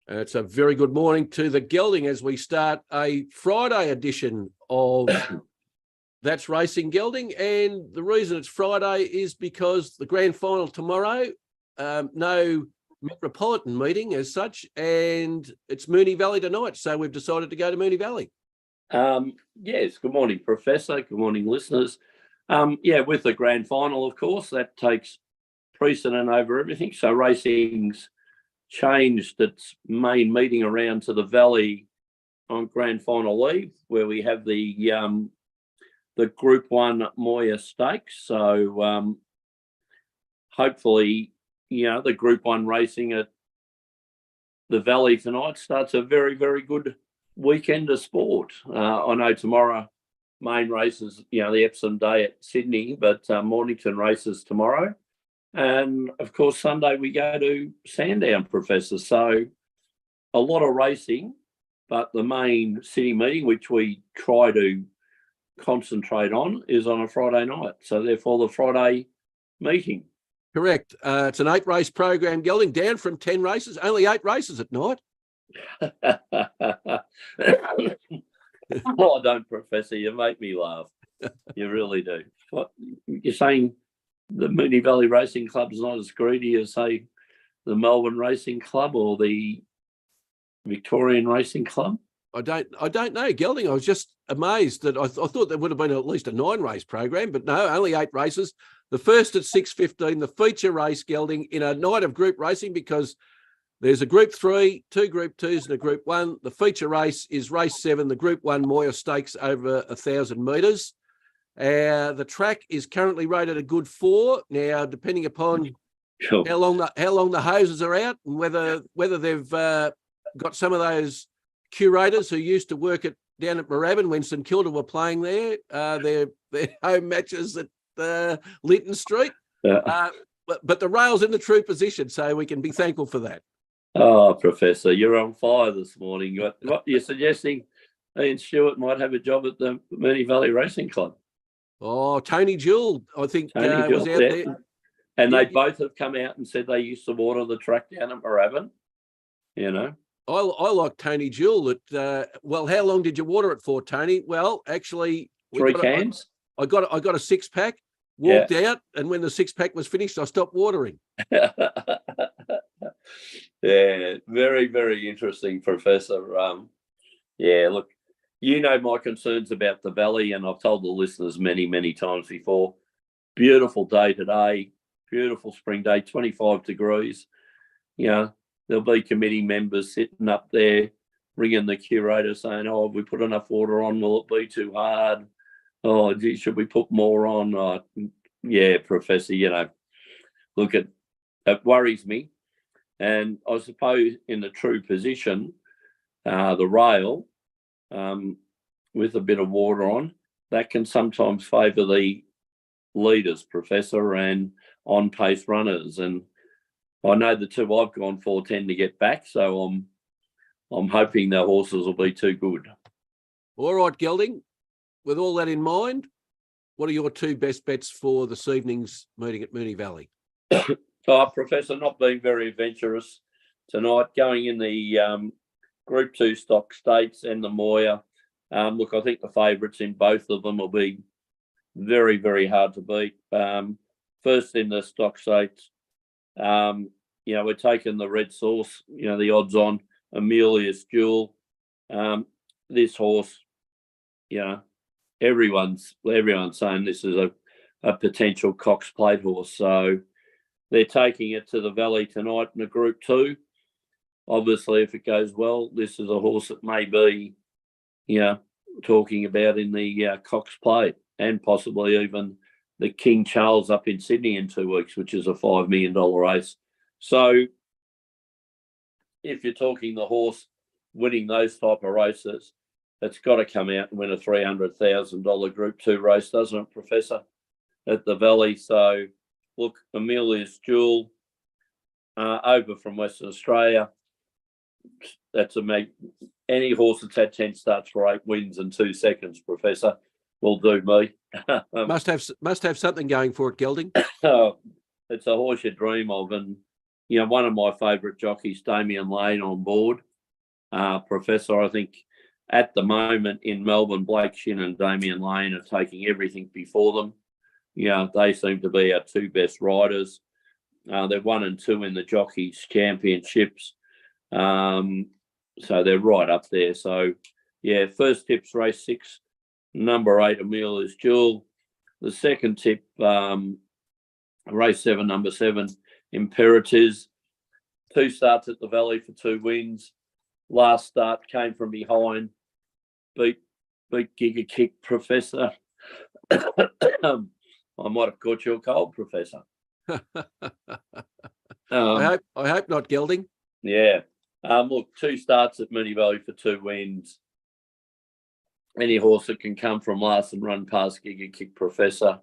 It's a very good morning to the Gelding as we start a Friday edition of That's Racing Gelding. And the reason it's Friday is because the grand final tomorrow, no metropolitan meeting as such, and it's Moonee Valley tonight. So we've decided to go to Moonee Valley. Yes, good morning, Professor. Good morning, listeners. With the grand final, of course, that takes precedent over everything. So racing's changed its main meeting around to the Valley on grand final eve, where we have the Group 1 Moya Stakes. So hopefully, the Group 1 racing at the Valley tonight starts a very, very good weekend of sport. I know tomorrow main races, the Epsom Day at Sydney, but Mornington races tomorrow. And, of course, Sunday we go to Sandown, Professor. So a lot of racing, but the main city meeting, which we try to concentrate on, is on a Friday night. So, therefore, the Friday meeting. Correct. It's an 8-race program, Gelding, down from 10 races, only 8 races at night. Oh, don't, Professor. You make me laugh. You really do. What, you're saying the Moonee Valley Racing Club's not as greedy as, say, the Melbourne Racing Club or the Victorian Racing Club? I don't know, Gelding. I was just amazed that I thought there would have been at least a 9-race program, but no, only 8 races. The first at 6:15, the feature race, Gelding, in a night of group racing, because there's a Group 3, 2 Group 2s and a Group 1. The feature race is race 7, the Group 1 Moya Stakes over 1,000 metres. The track is currently rated a good 4. Now, depending upon how long the hoses are out and whether they've got some of those curators who used to work down at Moorabbin when St Kilda were playing there, their home matches at Linton Street. Yeah. But the rail's in the true position, so we can be thankful for that. Oh, Professor, you're on fire this morning. What you're suggesting Ian Stewart might have a job at the Moonee Valley Racing Club? Oh, Tony Jewell, I think, was out there. And they both have come out and said they used to water the track down at Moorabbin, I like Tony Jewell. Well, how long did you water it for, Tony? Well, actually, 3 cans. I got a 6-pack, walked out, and when the 6-pack was finished, I stopped watering. Yeah, very, very interesting, Professor. Look, my concerns about the Valley, and I've told the listeners many, many times before. Beautiful day today, beautiful spring day, 25 degrees. There'll be committee members sitting up there, ringing the curator saying, have we put enough water on? Will it be too hard? Oh, gee, should we put more on? Professor, look, it worries me. And I suppose in the true position, the rail, with a bit of water on, that can sometimes favour the leaders, Professor, and on-pace runners. And I know the 2 I've gone for tend to get back, so I'm hoping the horses will be too good. All right, Gelding. With all that in mind, what are your 2 best bets for this evening's meeting at Moonee Valley? Professor, not being very adventurous tonight, going in the Group 2 stock states and the Moya. Look, I think the favourites in both of them will be very, very hard to beat. First in the stock states, we're taking the red sauce, the odds on Amelia's Jewel. This horse, everyone's saying this is a potential Cox Plate horse. So they're taking it to the Valley tonight in a Group 2. Obviously, if it goes well, this is a horse that may be, talking about in the Cox Plate, and possibly even the King Charles up in Sydney in 2 weeks, which is a $5 million race. So if you're talking the horse winning those type of races, it's got to come out and win a $300,000 Group 2 race, doesn't it, Professor, at the Valley? So, look, Amelia's Jewel, over from Western Australia. That's any horse that's had 10 starts for 8 wins in 2 seconds, Professor, will do me. Must have something going for it, Gelding. It's a horse you dream of, and one of my favourite jockeys, Damien Lane, on board. Professor, I think at the moment in Melbourne, Blake Shin and Damien Lane are taking everything before them. They seem to be our two best riders. They're 1 and 2 in the Jockeys Championships. So they're right up there. So, first tip's race 6, number 8, Amelia's Jewel. The second tip, race 7, number 7, Imperatives. 2 starts at the Valley for 2 wins. Last start came from behind, beat Giga Kick, Professor. I might have caught you a cold, Professor. I hope not, Gelding. Yeah. Look, 2 starts at Moonee Valley for 2 wins. Any horse that can come from last and run past Giga Kick, Professor,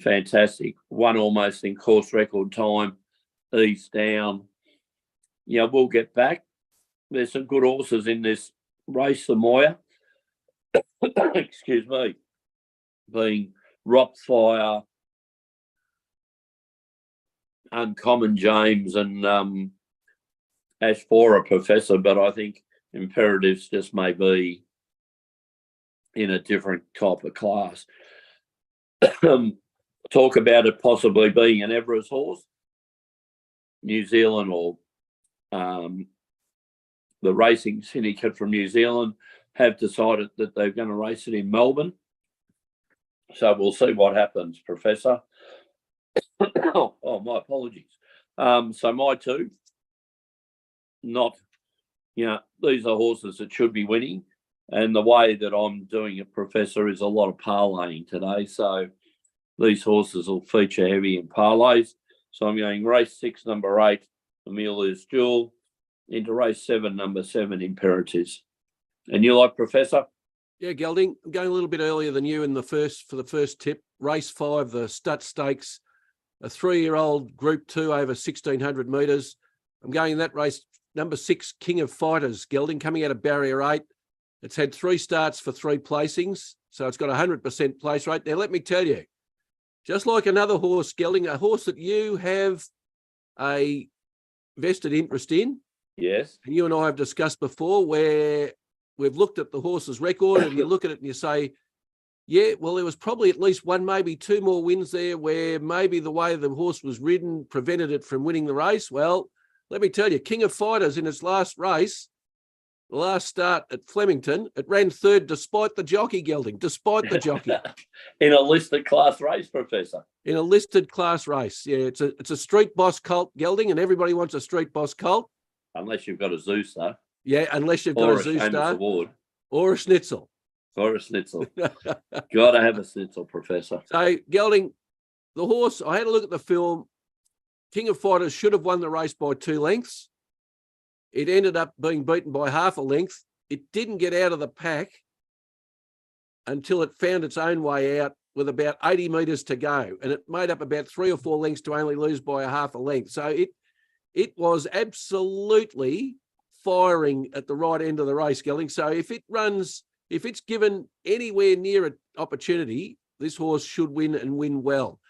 fantastic. Won almost in course record time. Ease down. We'll get back. There's some good horses in this race, the Moya. Excuse me. Being Rockfire, Uncommon James, and Ashfora, Professor, but I think Imperatives just may be in a different type of class. Talk about it possibly being an Everest horse, New Zealand, or the racing syndicate from New Zealand have decided that they're going to race it in Melbourne. So we'll see what happens, Professor. Oh, my apologies. So my 2, these are horses that should be winning. And the way that I'm doing it, Professor, is a lot of parlaying today. So these horses will feature heavy in parlays. So I'm going race 6, number 8, Amelia's Jewel, into race 7, number 7, Imperatives. And you like, Professor? Yeah, Gelding, I'm going a little bit earlier than you for the first tip. Race 5, the Stut Stakes, a 3-year-old Group 2 over 1,600 metres. I'm going in that race, number 6, King of Fighters, Gelding, coming out of barrier 8. It's had 3 starts for 3 placings, so it's got 100% place rate. Now, let me tell you, just like another horse, Gelding, a horse that you have a vested interest in. Yes. And you and I have discussed before, where we've looked at the horse's record and you look at it and you say, yeah, well, there was probably at least 1, maybe 2 more wins there where maybe the way the horse was ridden prevented it from winning the race. Well, let me tell you, King of Fighters in its last race, the last start at Flemington, it ran 3rd despite the jockey, Gelding, despite the jockey. In a listed class race, Professor. In a listed class race. Yeah, it's a street boss colt, Gelding, and everybody wants a street boss colt. Unless you've got a Zoo Star. Yeah, unless you've got a Zoo Star. Award. Or a Schnitzel. Or a Schnitzel. Got to have a Schnitzel, Professor. So, Gelding, the horse, I had a look at the film. King of Fighters should have won the race by 2 lengths. It ended up being beaten by half a length. It didn't get out of the pack until it found its own way out with about 80 metres to go. And it made up about 3 or 4 lengths to only lose by a half a length. So it was absolutely firing at the right end of the race, Gelding. So if it's given anywhere near an opportunity, this horse should win and win well.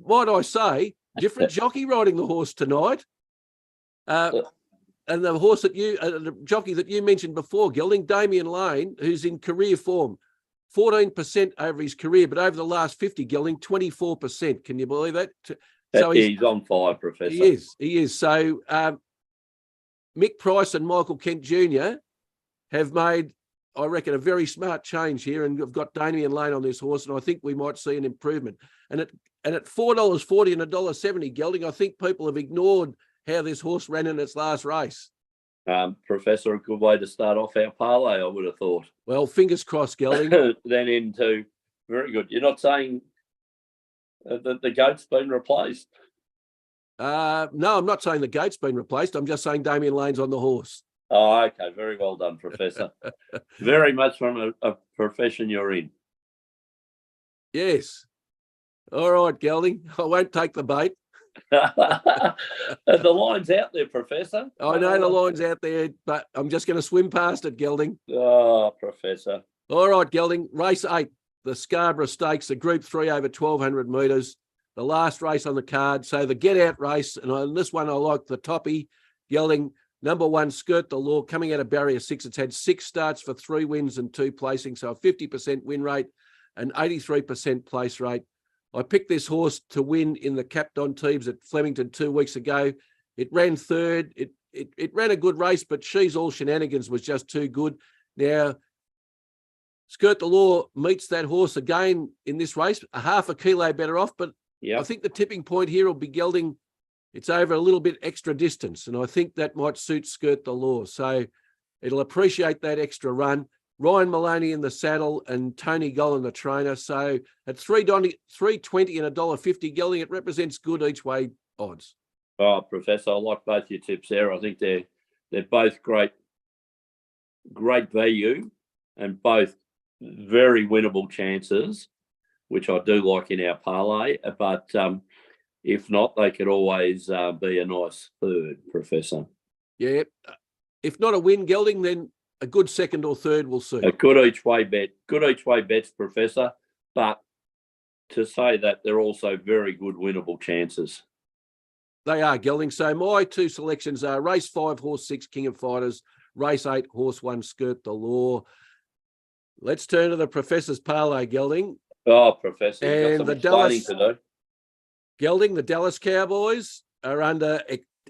Might I say, different jockey riding the horse tonight. And the horse that the jockey that you mentioned before, Gelding, Damien Lane, who's in career form, 14% over his career, but over the last 50, Gelding, 24%. Can you believe that? So he's on fire, Professor. He is. So Mick Price and Michael Kent Jr. have made, I reckon, a very smart change here, and have got Damien Lane on this horse, and I think we might see an improvement. And at $4.40 and $1.70, Gelding, I think people have ignored how this horse ran in its last race. Professor, a good way to start off our parlay, I would have thought. Well, fingers crossed, Gelding. Then into, very good. You're not saying that the goat's been replaced? No, I'm not saying the gate's been replaced. I'm just saying Damien Lane's on the horse. Oh, okay. Very well done, Professor. Very much from a profession you're in. Yes. All right, Gelding. I won't take the bait. The line's out there, Professor. I know the line's out there, but I'm just going to swim past it, Gelding. Oh, Professor. All right, Gelding. Race 8, the Scarborough Stakes, the Group 3 over 1,200 metres. the last race on the card. So the get out race, and on this one I like the toppy, Gelding, number 1, Skirt the Law, coming out of barrier 6. It's had 6 starts for 3 wins and 2 placings, so a 50% win rate and 83% place rate. I picked this horse to win in the Capped On Teams at Flemington 2 weeks ago. It ran third. It ran a good race, but She's All Shenanigans was just too good. Now, Skirt the Law meets that horse again in this race, a half a kilo better off, but I think the tipping point here will be Gelding. It's over a little bit extra distance, and I think that might suit Skirt the Law. So it'll appreciate that extra run. Ryan Maloney in the saddle and Tony Gollan the trainer. So at $3.20 and $1.50 Gelding, it represents good each way odds. Oh, Professor, I like both your tips there. I think they're both great value and both very winnable chances, which I do like in our parlay. But if not, they could always be a nice third, Professor. Yeah. If not a win, Gelding, then a good second or third will suit. A good each way bet. Good each way bets, Professor. But to say that they're also very good winnable chances. They are, Gelding. So my 2 selections are race 5, horse 6, King of Fighters, race 8, horse 1, Skirt the Law. Let's turn to the Professor's parlay, Gelding. Oh, Professor, and the Dallas to do. Gelding, the Dallas Cowboys are under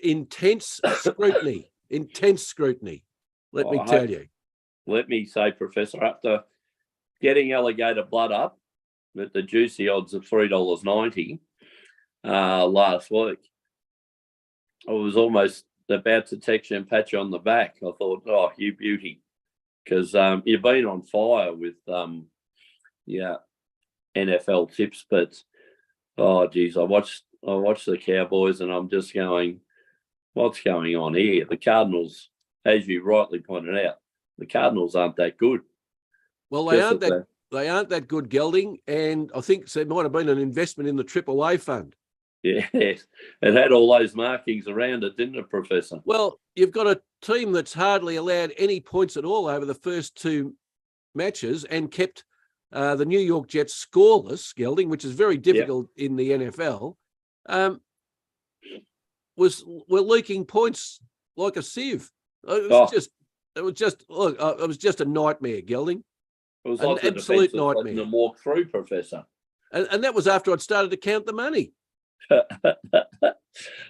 intense scrutiny. Intense scrutiny. Let me tell you. Let me say, Professor, after getting alligator blood up at the juicy odds of $3.90 last week, I was almost about to text you and pat you on the back. I thought, oh, you beauty, because you've been on fire with NFL tips. But oh, geez, I watched the Cowboys, and I'm just going, what's going on here? The Cardinals, as you rightly pointed out, the Cardinals aren't that good. Well, they aren't that good, Gelding, and I think there might have been an investment in the Triple A fund. Yes, it had all those markings around it, didn't it, Professor? Well, you've got a team that's hardly allowed any points at all over the first 2 matches and kept the New York Jets scoreless, Gelding, which is very difficult in the NFL. We're leaking points like a sieve. It was just a nightmare, Gelding. It was an like absolute nightmare. To walk through, Professor. And that was after I'd started to count the money.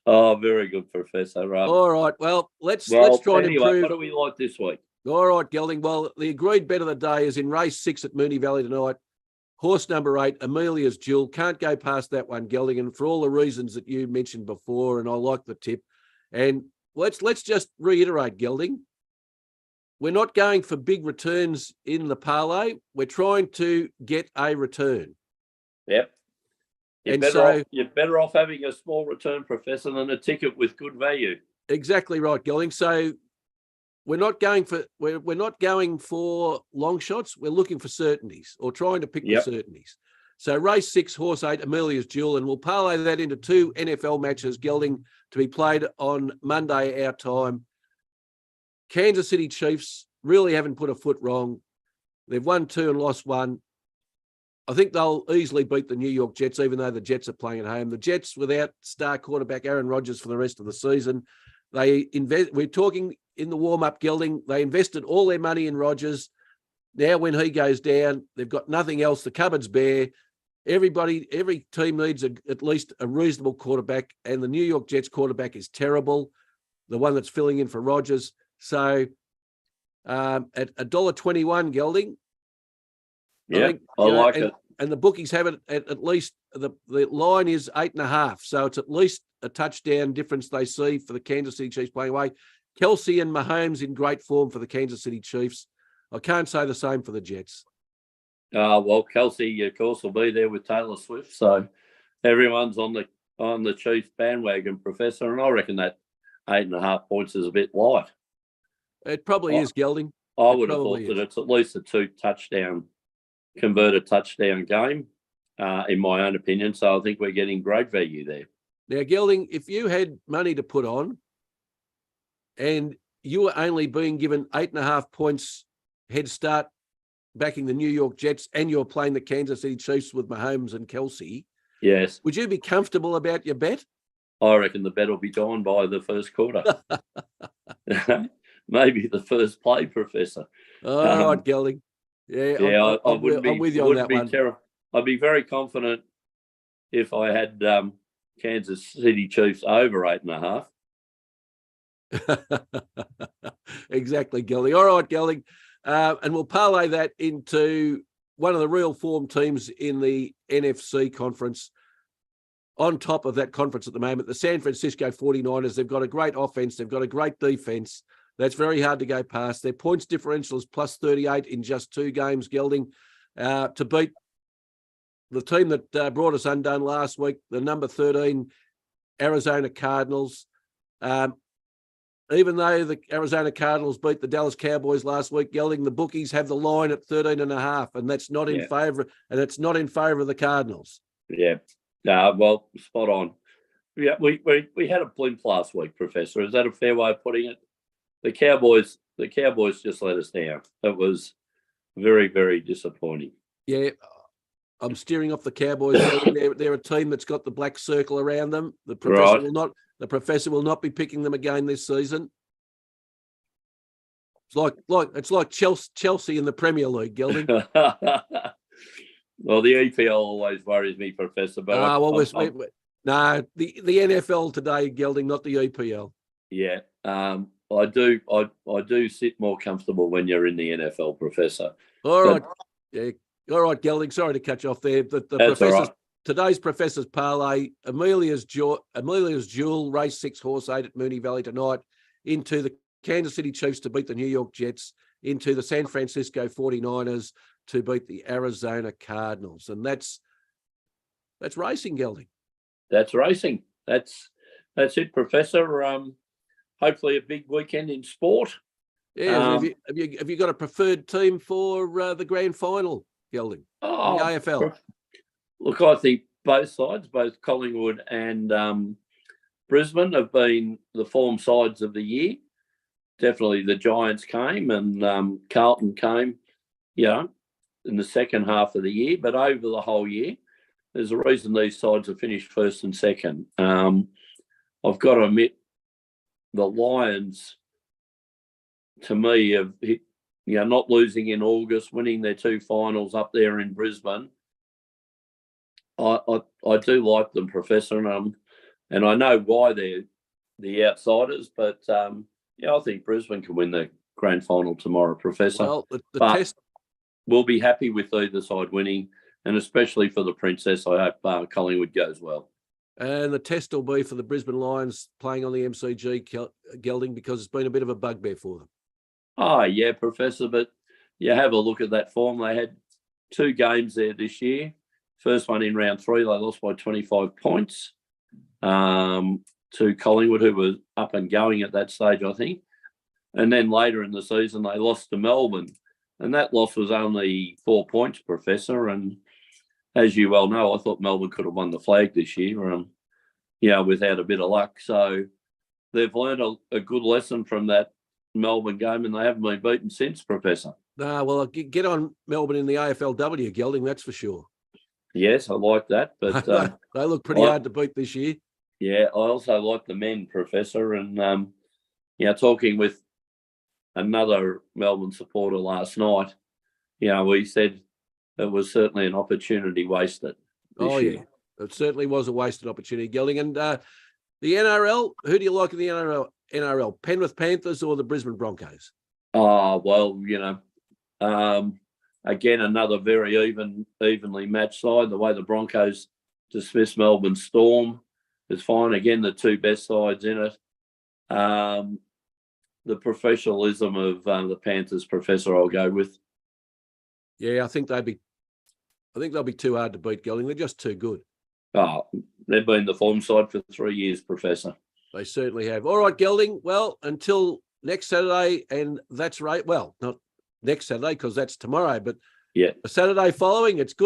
Oh, very good, Professor. All right. Well, let's try and improve. What do we like this week? All right, Gelding. Well, the agreed bet of the day is in race 6 at Moonee Valley tonight. Horse number 8, Amelia's Jewel. Can't go past that one, Gelding, and for all the reasons that you mentioned before, and I like the tip. And let's just reiterate, Gelding. We're not going for big returns in the parlay. We're trying to get a return. Yep. You're better off having a small return, Professor, than a ticket with good value. Exactly right, Gelding. So we're not going for long shots. We're looking for certainties, or trying to pick the certainties. So race 6, horse 8, Amelia's Jewel, and we'll parlay that into 2 NFL matches, Gelding, to be played on Monday our time. Kansas City Chiefs really haven't put a foot wrong. They've won 2 and lost 1. I think they'll easily beat the New York Jets, even though the Jets are playing at home. The Jets, without star quarterback Aaron Rodgers for the rest of the season, we're talking in the warm-up, Gelding, they invested all their money in Rodgers. Now when he goes down, they've got nothing else. The cupboard's bare. Every team needs at least a reasonable quarterback, and the New York Jets quarterback is terrible, the one that's filling in for Rodgers. So at $1.21, Gelding, I like it. And the bookies have it at least, the line is 8.5. So it's at least a touchdown difference they see for the Kansas City Chiefs playing away. Kelsey and Mahomes in great form for the Kansas City Chiefs. I can't say the same for the Jets. Well, Kelsey, of course, will be there with Taylor Swift. So everyone's on the Chiefs bandwagon, Professor. And I reckon that 8.5 points is a bit light. It probably is, Gelding. I would have thought that it's at least a 2 converted touchdown game, in my own opinion. So I think we're getting great value there. Now, Gelding, if you had money to put on and you were only being given 8.5 points head start backing the New York Jets, and you're playing the Kansas City Chiefs with Mahomes and Kelsey, Yes. Would you be comfortable about your bet? I reckon the bet will be gone by the first quarter. Maybe the first play, Professor. All right, Gelding. Yeah, Yeah, I'm with you on that one. I'd be very confident if I had Kansas City Chiefs over 8.5. Exactly, Gelding. All right, Gelding. And we'll parlay that into one of the real form teams in the NFC conference. On top of that conference at the moment, the San Francisco 49ers, they've got a great offense. They've got a great defense. That's very hard to go past. Their points differential is plus 38 in just 2 games, Gelding, to beat the team that brought us undone last week, the number 13 Arizona Cardinals. Even though the Arizona Cardinals beat the Dallas Cowboys last week, Gelding, the bookies have the line at 13.5, and that's not in favor. And it's not in favor of the Cardinals. Yeah. Well, spot on. Yeah, we had a blimp last week, Professor. Is that a fair way of putting it? The Cowboys just let us down. It was very, very disappointing. Yeah, I'm steering off the Cowboys. They're a team that's got the black circle around them. The professor will not be picking them again this season. It's like Chelsea in the Premier League, Gelding. Well, the EPL always worries me, Professor. But the NFL today, Gelding, not the EPL. Yeah, I do sit more comfortable when you're in the NFL, Professor. All right, Gelding. Sorry to cut you off there. Today's Professor's parlay: Amelia's Jewel, race 6, horse 8 at Moonee Valley tonight, into the Kansas City Chiefs to beat the New York Jets, into the San Francisco 49ers to beat the Arizona Cardinals. And that's racing, Gelding. That's racing. That's it, Professor. Hopefully a big weekend in sport. Yeah. Have you got a preferred team for the grand final, Gelding? The AFL. Look, I think both sides, both Collingwood and Brisbane, have been the form sides of the year. Definitely the Giants came and Carlton came, in the second half of the year, but over the whole year, there's a reason these sides have finished first and second. I've got to admit, the Lions, to me, have hit, not losing in August, winning their 2 finals up there in Brisbane. I do like them, Professor, and I know why they're the outsiders, but I think Brisbane can win the grand final tomorrow, Professor. Well, the test. We'll be happy with either side winning, and especially for the Princess, I hope Collingwood goes well. And the test will be for the Brisbane Lions playing on the MCG, Gelding, because it's been a bit of a bugbear for them. Oh, yeah, Professor, but you have a look at that form. They had 2 games there this year. First one in round 3, they lost by 25 points to Collingwood, who was up and going at that stage, I think. And then later in the season, they lost to Melbourne. And that loss was only 4 points, Professor. And as you well know, I thought Melbourne could have won the flag this year, without a bit of luck. So they've learned a good lesson from that Melbourne game, and they haven't been beaten since, Professor. No, well, get on Melbourne in the AFLW, Gelding, that's for sure. Yes, I like that. But they look pretty hard to beat this year. Yeah, I also like the men, Professor. And, talking with another Melbourne supporter last night, we said it was certainly an opportunity wasted. Oh, yeah. It certainly was a wasted opportunity, Gelding. And the NRL, who do you like in the NRL? Penrith Panthers or the Brisbane Broncos? Oh, well, again, another very evenly matched side. The way the Broncos dismissed Melbourne Storm is fine. Again, the 2 best sides in it. The professionalism of the Panthers, Professor, I'll go with. Yeah, I think they'll be too hard to beat, Gelding. They're just too good. Oh, they've been the form side for 3 years, Professor. They certainly have. All right, Gelding. Well, until next Saturday, and that's right. Well, not next Saturday because that's tomorrow, but the Saturday following, it's good